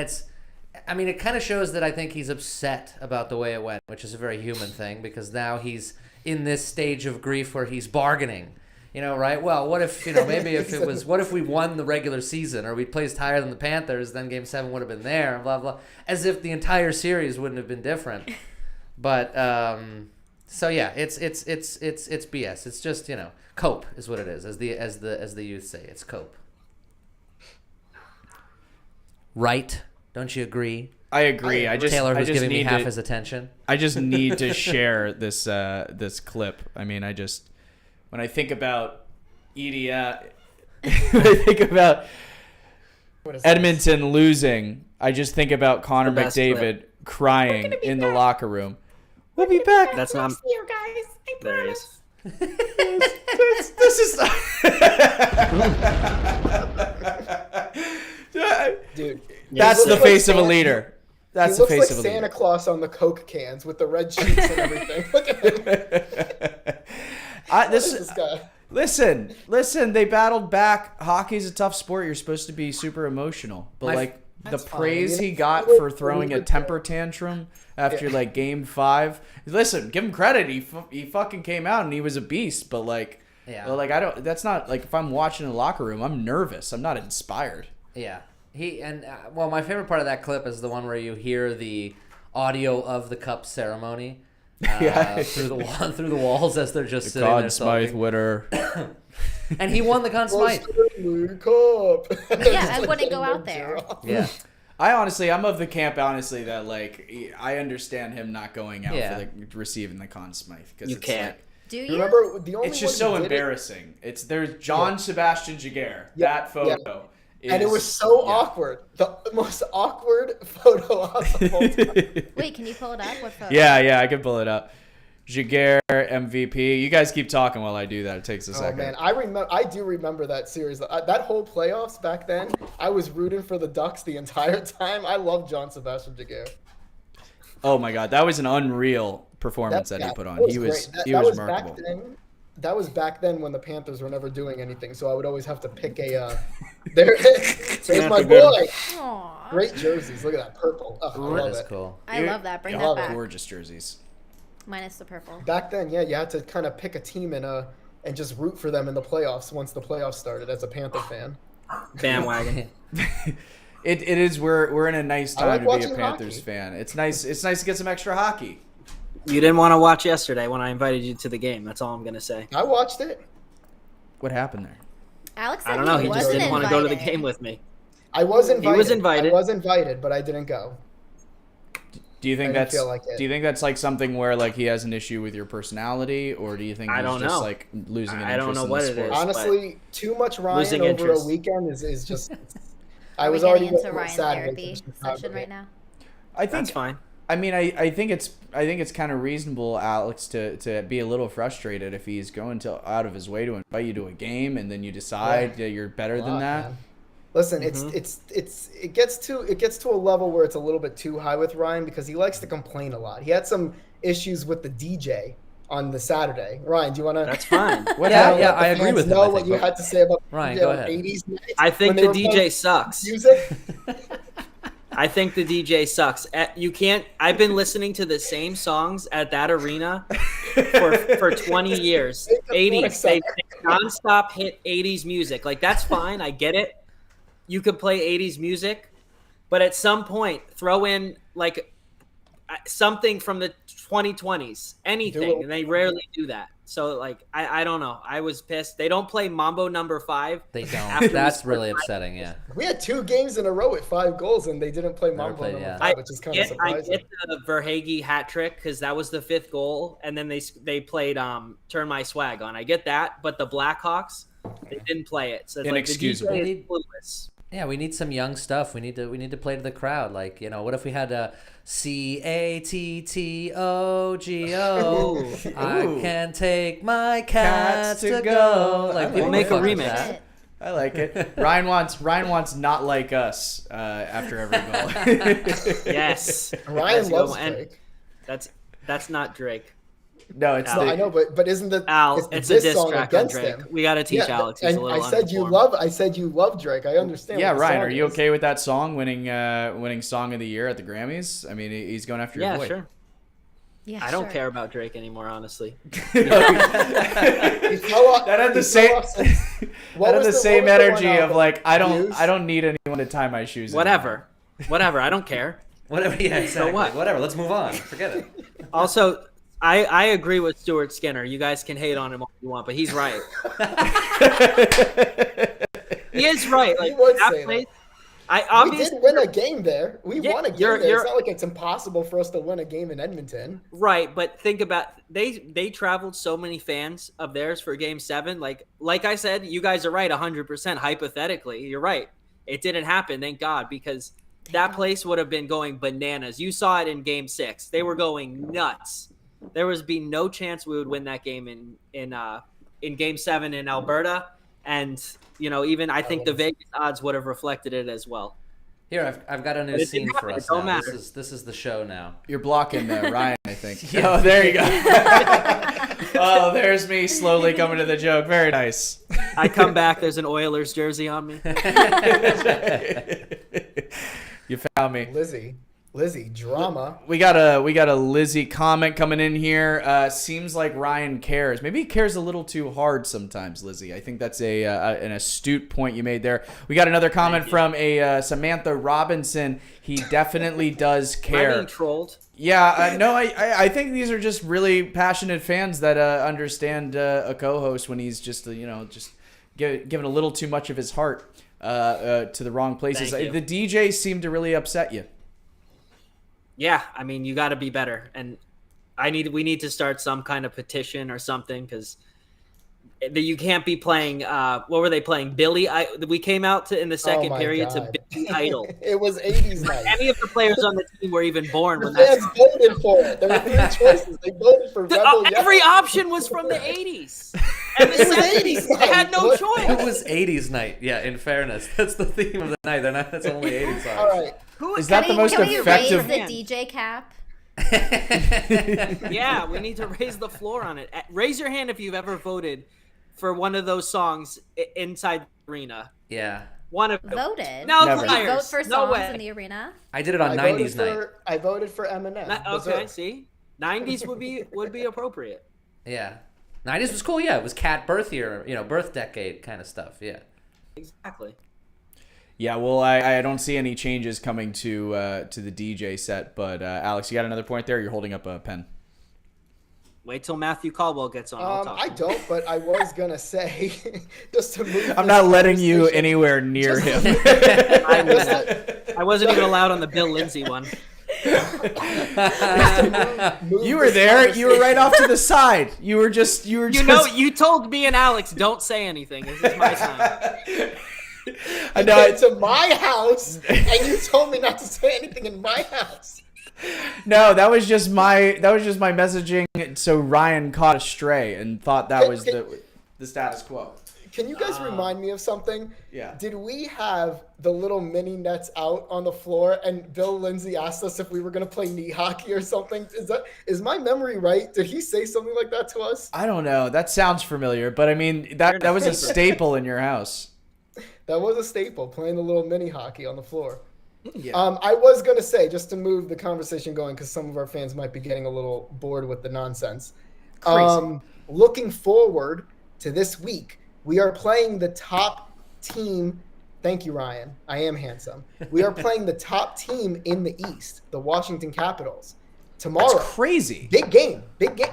I mean, it kind of shows that I think he's upset about the way it went, which is a very human thing, because now he's in this stage of grief where he's bargaining. You know, right? Well, what if, you know, maybe if it was, what if we won the regular season, or we placed higher than the Panthers, then Game 7 would have been there, and blah, blah. As if the entire series wouldn't have been different. But, so yeah, it's BS. It's just, you know, cope is what it is, as the youth say. It's cope. Right? Don't you agree? I agree. Taylor, who's giving me half to, his attention. I just need to share this clip. I mean, when I think about when I think about What is Edmonton losing, I just think about Connor The best McDavid crying in the locker room. We'll be back. That's not. Here, guys. I There it promise. is. This is. Dude, That's he the looks face like of a Santa- leader. That's he the looks face like of a Santa leader. Claus on the Coke cans with the red cheeks and everything. Look at him. What is this guy? Listen. They battled back. Hockey's a tough sport. You're supposed to be super emotional, but My- like the That's fine. praise You he know, got you for look throwing a really good. temper tantrum after like Game 5. Listen, give him credit. He fucking came out and he was a beast. But like, Yeah. well, like I don't. That's not like if I'm watching in the locker room, I'm nervous. I'm not inspired. Yeah. Well, my favorite part of that clip is the one where you hear the audio of the cup ceremony Yeah. through the walls as they're just sitting Conn there Smythe talking. winner. And he won the Conn Smythe. Cup. Yeah, I wouldn't go out there. Yeah. I'm of the camp, honestly, that like I understand him not going out Yeah. for the receiving the Conn Smythe because You it's can't. like Do you? Remember the only it's just one so who did it- embarrassing. There's John Sebastian Jaguar. Yeah, That photo. and it was so yeah. awkward. The most awkward photo of the whole time. Wait, can you pull it up? What photo? Yeah, I can pull it up. Jaguar MVP. You guys keep talking while I do that. It takes a Oh second. man, I do remember that series. That whole playoffs back then. I was rooting for the Ducks the entire time. I love John Sebastian Jaguar. Oh my God, that was an unreal performance that he put on. He was great. he was back remarkable. then. That was back then when the Panthers were never doing anything, so I would always have to pick a. There's my boy. Aw. Great jerseys. Look at that purple. Oh, I love That's it. cool. I love that. Bring love that it. back. Gorgeous jerseys. Minus the purple. Back then, yeah, you had to kind of pick a team and just root for them in the playoffs once the playoffs started as a Panther fan. Bandwagon. It is we're in a nice I time like to be a watching Panthers hockey. fan. It's nice to get some extra hockey. You didn't want to watch yesterday when I invited you to the game. That's all I'm gonna say. I watched it. What happened there? Alex said I don't know. he He just wasn't didn't want to go to the invited. game with me. I was invited. was invited. I was invited, but I didn't go. Do you think I didn't that's feel like it. do you think that's like something where like he has an issue with your personality, or do you think I he's don't just know. like losing an I don't interest know in what the it sport? is. Honestly, too much Ryan Losing over interest. a weekend is just. I Are we was already getting into getting Ryan sad therapy with the Chicago session right game. now? I That's think fine. I mean I think it's kind of reasonable, Alex, to be a little frustrated if he's going to out of his way to invite you to a game and then you decide that you're better than Lot, that. man. Listen, it gets to a level where it's a little bit too high with Ryan because he likes to complain a lot. He had some issues with the DJ on the Saturday. Ryan, do you want to? That's fine. Yeah, I agree with him. Know I what think, you but- had to say about Ryan, go ahead. 80s nights I think when they the were DJ playing sucks. music. I think the DJ sucks. You can't. I've been listening to the same songs at that arena for 20 years. 80s. They nonstop hit 80s music. Like, that's fine. I get it. You could play 80s music, but at some point, throw in like something from the 2020s, anything, and they rarely do that. So, like, I don't know. I was pissed. They don't play Mambo Number 5. They After don't. we That's scored really 5. upsetting. Yeah. We had 2 games in a row with 5 goals, and they didn't play Mambo played, number yeah. 5, which is kind of I surprising. get the Verhaeghe hat trick because that was the 5th goal, and then they played "Turn My Swag On." I get that, but the Blackhawks, they didn't play it, so it's Inexcusable. Like the DJ is clueless. Yeah, we need some young stuff. We need to play to the crowd. Like, what if we had a CATTOGO? I can take my cats to go. Like, We'll people make a fuck with remix. that. I like it. Ryan wants not like us after every goal. Yes, Ryan Let's go. loves And Drake. that's not Drake. No, it's No, I know, but isn't the Al, it's it's a this diss song track on against Drake. him? We got to teach Yeah, Alex. He's and a little I said you love Drake. I understand. Yeah, what the Ryan, song are you is. okay with that song winning Song of the Year at the Grammys? I mean, he's going after your Yeah, boy. sure. Yeah, I don't sure. care about Drake anymore, honestly. That That had the same energy of like I don't need anyone to tie my shoes. Whatever, I don't care. Whatever. Yeah, exactly. what? Whatever. Let's move on. Forget it. Also, I agree with Stuart Skinner. You guys can hate on him all you want, but he's right. He is right. Like, He would that say place, that. I We obviously did win a game there. We Yeah, won a game you're- there. you're- It's not like it's impossible for us to win a game in Edmonton. right, but think about they traveled so many fans of theirs for Game 7. Like I said, you guys are right 100%. Hypothetically, you're right. It didn't happen, thank God, because that place would have been going bananas. You saw it in Game 6. They were going nuts. There was be no chance we would win that game in Game 7 in Alberta, and even I think the Vegas odds would have reflected it as well. Here, I've got a new But it scene didn't for happen. us It don't now. matter. This is the show now. You're blocking Ryan, I think. Oh, there you go. Oh, there's me slowly coming to the joke. Very nice. I come back. There's an Oilers jersey on me. You found me. Lizzie, drama. We got a Lizzie comment coming in here. Seems like Ryan cares. Maybe he cares a little too hard sometimes, Lizzie. I think that's an astute point you made there. We got another comment from a Samantha Robinson. He definitely does Am I care. being trolled? Yeah, no, I think these are just really passionate fans that understand a co-host when he's just giving a little too much of his heart to the wrong places. Thank you. The DJs seem to really upset you. Yeah, I mean, you got to be better, and we need to start some kind of petition or something, because you can't be playing. What were they playing? Billy. We came out in the second my period God. to Billy Idol. It was 80s night. Any of the players on the team were even born The when that. fans voted for it. There were 3 choices. They voted for Rebel Every Yell. option was from the 80s and the It was 70s. 80s They had no night. It choice. was 80s night. Yeah, in fairness, that's the theme of the night. That's only 80s songs. All right. Is that the most Can we effective? raise the DJ cap? Yeah, we need to raise the floor on it. Raise your hand if you've ever voted for one of those songs inside the arena. Yeah, One of them. Voted. No, Never. We liars. vote for No songs way. in the arena. I did it on 90s night. I voted for Eminem. Okay, Berserk. see, 90s would be appropriate. Yeah, 90s was cool. Yeah, it was cat birth year, birth decade kind of stuff. Yeah. Exactly. Yeah, well, I don't see any changes coming to the DJ set, but Alex, you got another point there? You're holding up a pen. Wait till Matthew Caldwell gets on. I'll talk. I don't, but I was gonna say just to move. I'm this not letting you conversation- anywhere near him. I wasn't even allowed on the Bill Lindsay one. move You were this there. You were right conversation- off to the side. You were just. You know, you told me and Alex, don't say anything. This is my time. I You know. came to my house and you told me not to say anything in my house. No, that was just my messaging. So Ryan caught a stray and thought that was the status quo. Can you guys remind me of something? Yeah. Did we have the little mini nets out on the floor and Bill Lindsay asked us if we were going to play knee hockey or something? Is my memory right? Did he say something like that to us? I don't know. That sounds familiar, but I mean that was a staple in your house. That was a staple, playing the little mini hockey on the floor. Yeah. I was going to say, just to move the conversation going, because some of our fans might be getting a little bored with the nonsense. Looking forward to this week, we are playing the top team. Thank you, Ryan. I am handsome. We are playing the top team in the East, the Washington Capitals. Tomorrow. That's crazy. Big game.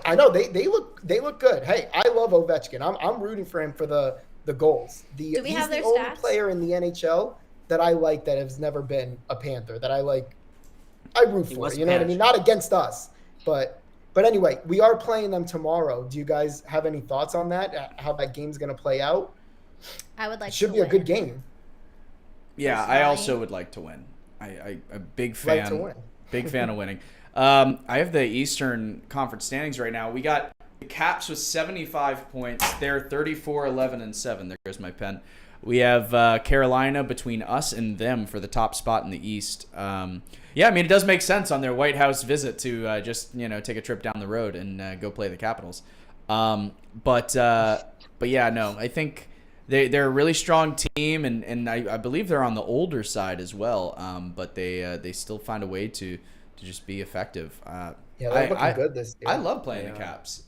I know they look good. Hey, I love Ovechkin. I'm rooting for him for the goals. Do we have their He's the only stats? player in the NHL that I like that has never been a Panther. That I like. I root for. was You know what I mean? Not against us, but anyway, we are playing them tomorrow. Do you guys have any thoughts on that? How that game's going to play out? I would like. It should to be a win. good game. Yeah, I also would like to win. I'm a big fan. Like to win. Big fan of winning. I have the Eastern Conference standings right now. We got the Caps with 75 points. They're 34, 11, and 7. There goes my pen. We have Carolina between us and them for the top spot in the East. Yeah, I mean, it does make sense on their White House visit to just, take a trip down the road and go play the Capitals. But yeah, no, I think they're a really strong team, and I believe they're on the older side as well. But they still find a way to just be effective. Yeah, they're looking good this year. I love playing the Caps,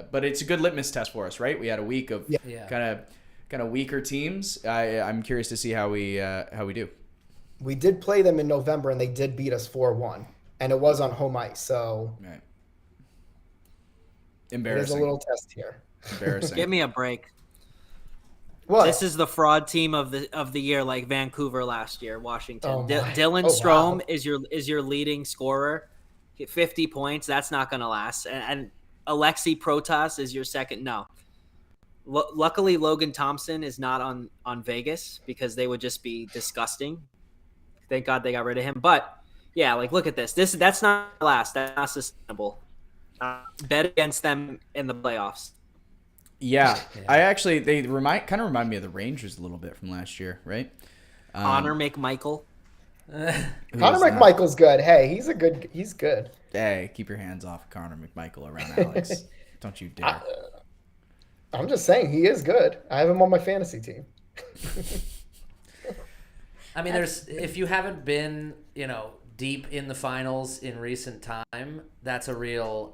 but it's a good litmus test for us, right? We had a week of kind of weaker teams. I'm curious to see how we do. We did play them in November, and they did beat us 4-1, and it was on home ice. So Right. it Embarrassing. is a little test here. Embarrassing. Give me a break. What? This is the fraud team of the year, like Vancouver last year, Washington. Oh my. Dylan Oh, Strome wow. is your leading scorer, 50 points. That's not going to last. And Alexei Protas is your second. No. Luckily, Logan Thompson is not on Vegas because they would just be disgusting. Thank God they got rid of him. But yeah, like look at this. That's not last. That's not sustainable. Bet against them in the playoffs. Yeah. I actually they kind of remind me of the Rangers a little bit from last year, right? Connor McMichael. Connor McMichael's good. Hey, he's good. Hey, keep your hands off Connor McMichael around Alex. Don't you dare. I'm just saying he is good. I have him on my fantasy team. I mean, if you haven't been, deep in the finals in recent time, that's a real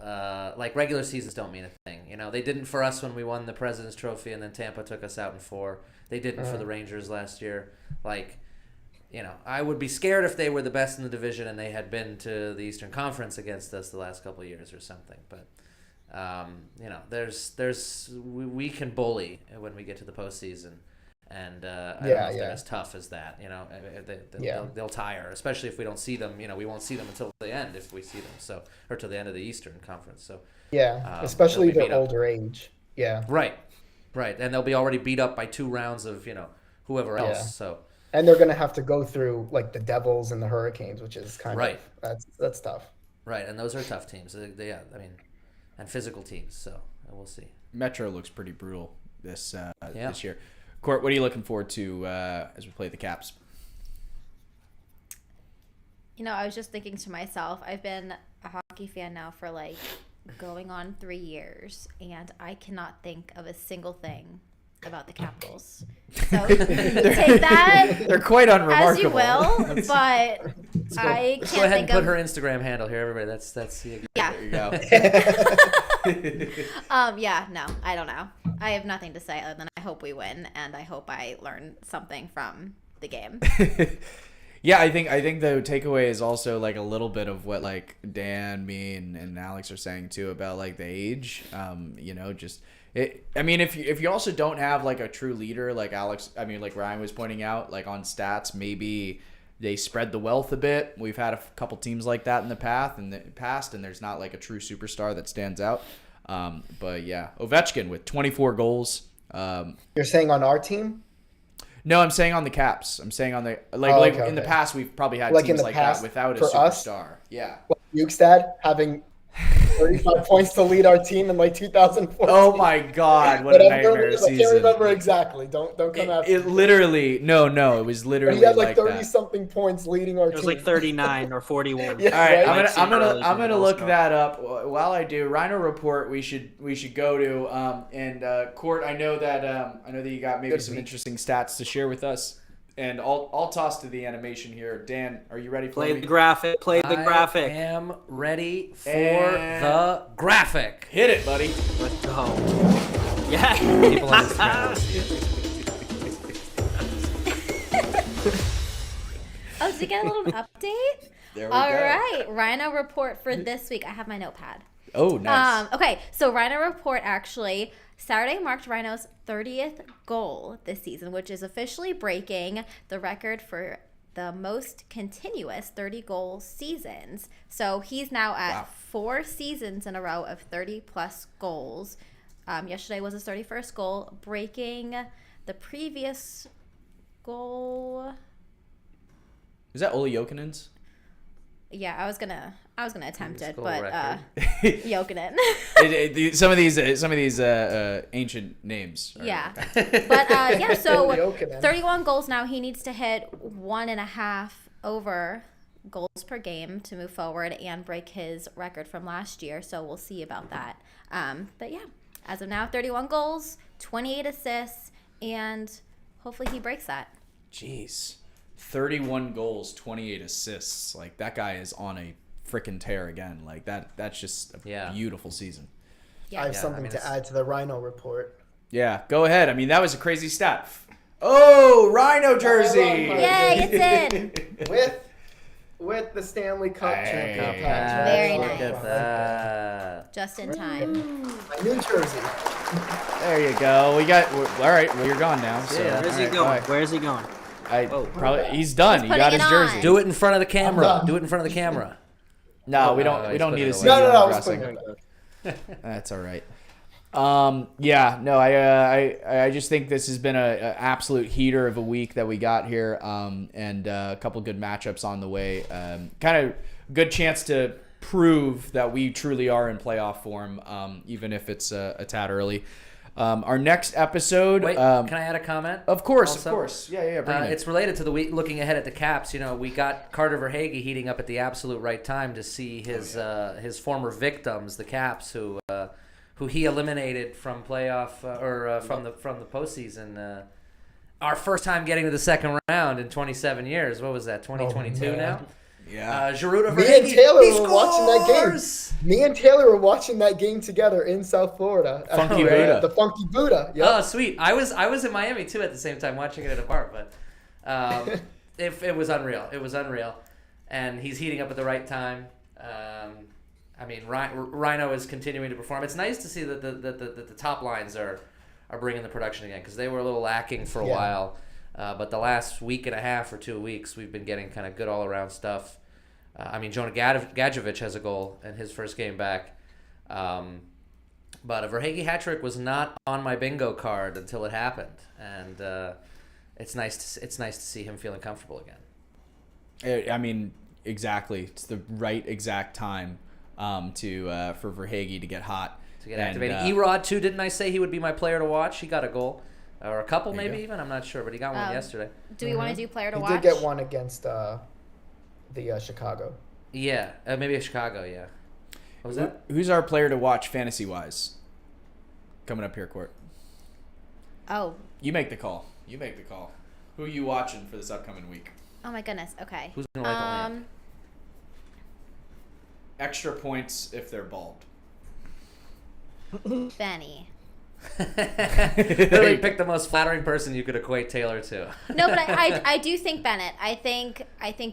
regular seasons don't mean a thing. They didn't for us when we won the President's Trophy and then Tampa took us out in 4. They didn't for the Rangers last year. I would be scared if they were the best in the division and they had been to the Eastern Conference against us the last couple of years or something. But we can bully when we get to the postseason. And I don't know if they're as tough as that. They'll tire, especially if we don't see them. We won't see them until the end if we see them. Or till the end of the Eastern Conference. So especially they'll be their older age. Yeah. Right, and they'll be already beat up by 2 rounds of whoever else. Yeah. So And they're gonna have to go through like the Devils and the Hurricanes, which is kind of that's tough. Right, and those are tough teams. And physical teams. So we'll see. Metro looks pretty brutal this year. Court, what are you looking forward to as we play the Caps? I was just thinking to myself, I've been a hockey fan now for going on 3 years, and I cannot think of a single thing about the Capitals. So take that They're quite unremarkable. as you will, but I Let's can't go ahead think and put of. her Instagram handle here, everybody. That's Yeah. There you go. No, I don't know. I have nothing to say other than I hope we win, and I hope I learn something from the game. Yeah, I think the takeaway is also a little bit of what Dan, me, and Alex are saying too about the age. If you also don't have a true leader like Ryan was pointing out, on stats, maybe they spread the wealth a bit. We've had a couple teams like that in the past, and there's not a true superstar that stands out. But yeah, Ovechkin with 24 goals. You're saying on our team? No, I'm saying on the Caps. I'm saying on the in the past we've probably had teams like that without a superstar. Yeah. Bukestad having 35 points to lead our team in like 2014. Oh my God, what a Whatever it nightmare is, I season. can't remember exactly. Don't come after It me. literally, no, it was But literally he had like like 30 that. something points leading our It was team. like 39 or 41. Yeah, All right, right? I'm gonna look that up. While I do, Rhino Report, we should go to Court. I know that you got maybe Good some week. interesting stats to share with us, and I'll toss to the animation here. Dan, are you ready for Play me? the graphic. Play the graphic. I am ready for And- the graphic. Hit it, buddy. Let's go. Yeah. People on this channel see it. Oh, did we get a little update? There we All go. right, Rhino Report for this week. I have my notepad. Oh, nice. Okay, so Rhino Report actually, Saturday marked Rhino's 30th goal this season, which is officially breaking the record for the most continuous 30-goal seasons. So he's now at 4 seasons in a row of 30-plus goals. Yesterday was his 31st goal, breaking the previous goal. Is that Olli Jokinen's? Yeah, I was gonna attempt it, Goal but record. Jokinen. Some of these ancient names. Yeah. But yeah, so Jokinen. 31 goals now. He needs to hit 1.5 over goals per game to move forward and break his record from last year. So we'll see about that. But yeah, as of now, 31 goals, 28 assists, and hopefully he breaks that. Jeez. 31 goals, 28 assists. Like, that guy is on a freaking tear again. Like, that's just a beautiful season. Yeah. I have something to add to the Rhino report. Yeah, go ahead. I mean, that was a crazy stat. Oh, Rhino jersey. Yay, it's in. With the Stanley Cup Hey. champion. Very Look nice. at that. Just in time. My new jersey. There you go. All right, well, you're gone now. So, Yeah. Where's all he right, going? bye. Where's he going? He's done. He's He got putting his it jersey. on. Do it in front of the I'm camera. done. Do it in front of the camera. No, we he's don't need to putting it see away. you No, I was undressing. putting it. That's all right. I just think this has been a absolute heater of a week that we got here, and a couple good matchups on the way. Kind of good chance to prove that we truly are in playoff form, even if it's a tad early. Our next episode. Wait, can I add a comment? Of course, also? of course. Yeah. Bring it in. It's related to the week. Looking ahead at the Caps, we got Carter Verhaeghe heating up at the absolute right time to see his former victims, the Caps, who he eliminated from playoff from the postseason. Our first time getting to the second round in 27 years. What was that? 2022 now. Yeah. Giroud to Me Verhaeghe, and Taylor he were watching that game. scores! Me and Taylor were watching that game together in South Florida. Funky At, Buddha. The Funky Buddha. Yep. Oh, sweet! I was in Miami too at the same time watching it at a bar, but it was unreal. It was unreal, and he's heating up at the right time. I mean, Rhino is continuing to perform. It's nice to see that the top lines are bringing the production again, because they were a little lacking for a while. But the last week and a half or 2 weeks, we've been getting kind of good all around stuff. I mean, Jonah Gadjevich has a goal in his first game back. But a Verhaeghe hat trick was not on my bingo card until it happened, and it's nice to see him feeling comfortable again. I mean, exactly. It's the right exact time for Verhaeghe to get hot. To get activated. Erod too. Didn't I say he would be my player to watch? He got a goal, or a couple There you maybe go. even. I'm not sure, but he got one yesterday. Do we want to do player to He watch? did get one against the Chicago. Yeah, maybe Chicago. Yeah. What was that? Who's our player to watch fantasy wise? Coming up here, Court. Oh. You make the call. Who are you watching for this upcoming week? Oh my goodness. Okay. Who's gonna light the lamp? Extra points if they're bald. Benny. Literally pick the most flattering person you could equate Taylor to. No, but I do think Bennett. I think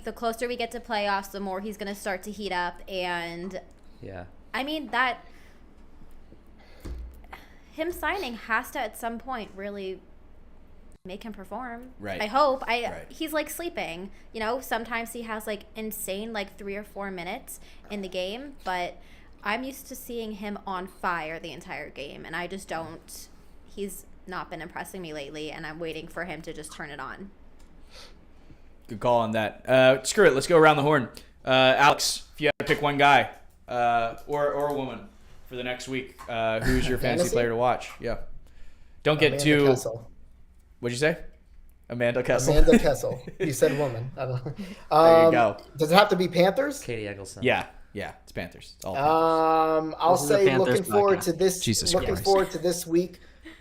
the closer we get to playoffs, the more he's going to start to heat up. And Yeah. I mean, that him signing has to at some point really make him perform. Right. I hope. Right. He's like sleeping. Sometimes he has like insane like 3 or 4 minutes in the game, but I'm used to seeing him on fire the entire game, and I just don't. He's not been impressing me lately, and I'm waiting for him to just turn it on. Good call on that. Screw it. Let's go around the horn. Alex, if you had to pick one guy, or a woman for the next week. Who's your fantasy Fantasy? player to watch? Yeah. Don't get Amanda too. Kessel. What'd you say? Amanda Kessel. Amanda Kessel. You said woman. I don't know. There you go. Does it have to be Panthers? Katie Eggleston. Yeah. It's Panthers. It's all Panthers. I'll This is a say Panthers looking forward podcast. to this. Jesus looking Christ. forward to this week.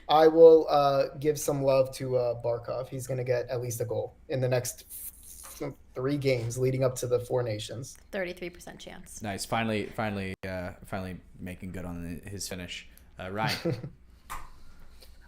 I will give some love to Barkov. He's going to get at least a goal in the next 3 games leading up to the Four Nations. 33% chance. Nice. Finally making good on his finish. Ryan.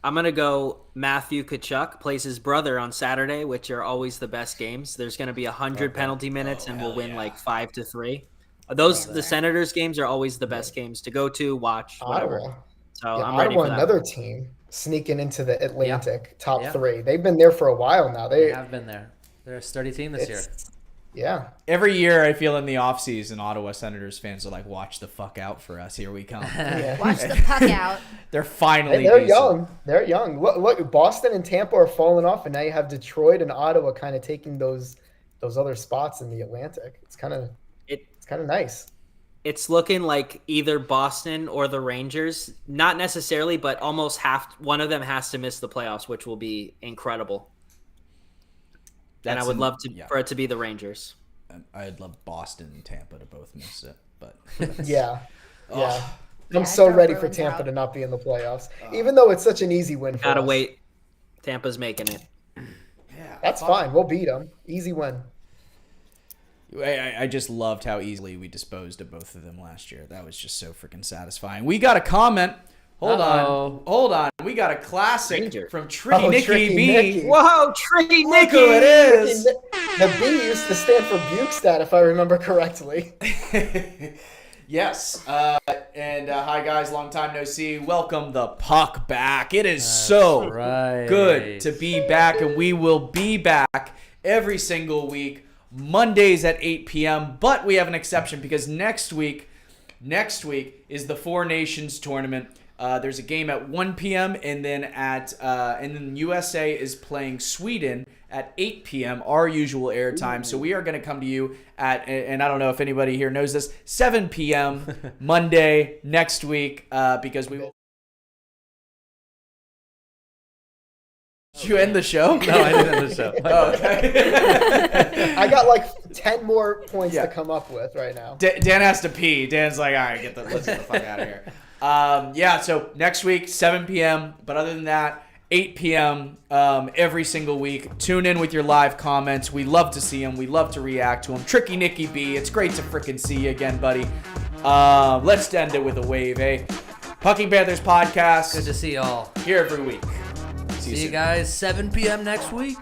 I'm going to go Matthew Tkachuk plays his brother on Saturday, which are always the best games. There's going to be 100 penalty minutes, and we'll win like 5-3. The Senators games are always the best games to go to, watch, whatever. Ottawa. So Yeah, I'm ready Ottawa, for that. another team sneaking into the Atlantic top Yeah. 3. They've been there for a while now. They have been there. They're a sturdy team this year. Yeah. Every year I feel in the offseason, Ottawa Senators fans are like, watch the fuck out for us. Here we come. Yeah. Watch the puck out. They're finally And they're decent. young. They're young. Look, Boston and Tampa are falling off, and now you have Detroit and Ottawa kind of taking those other spots in the Atlantic. It's kind of nice. It's looking like either Boston or the Rangers, not necessarily, but almost one of them has to miss the playoffs, which will be incredible. And I would love for it to be the Rangers. I'd love Boston and Tampa to both miss it, but Yeah. Yeah. Yeah, I'm so throw ready for Bruins Tampa out. to not be in the playoffs, even though it's such an easy win for Gotta us. wait. Tampa's making it. yeah, That's fine. We'll beat them. Easy win. I just loved how easily we disposed of both of them last year. That was just so freaking satisfying. We got a comment. Hold on. We got a classic Ranger. from Tricky Oh, Nicky Tricky B. Nicky. Whoa, Tricky Look Nicky! who it is. The B used to stand for Bukestad, if I remember correctly. Yes. And hi, guys. Long time no see. Welcome the puck back. It is so right. good to be back, and we will be back every single week, Mondays at 8 p.m. But we have an exception because next week is the Four Nations tournament. There's a game at 1 p.m. and then USA is playing Sweden at 8 p.m. our usual airtime. So we are going to come to you at, and I don't know if anybody here knows this, 7 p.m. Monday next week because we will. Did you end the show? No, I didn't end the show. Oh, okay. I got like 10 more points Yeah. to come up with right now. Dan has to pee. Dan's like, all right, let's get the fuck out of here. Yeah, so next week, 7 p.m. But other than that, 8 p.m. Every single week. Tune in with your live comments. We love to see them. We love to react to them. Tricky Nicky B, it's great to freaking see you again, buddy. Let's end it with a wave, eh? Pucking Panthers podcast. Good to see y'all. Here every week. See you soon. guys 7 p.m. next week.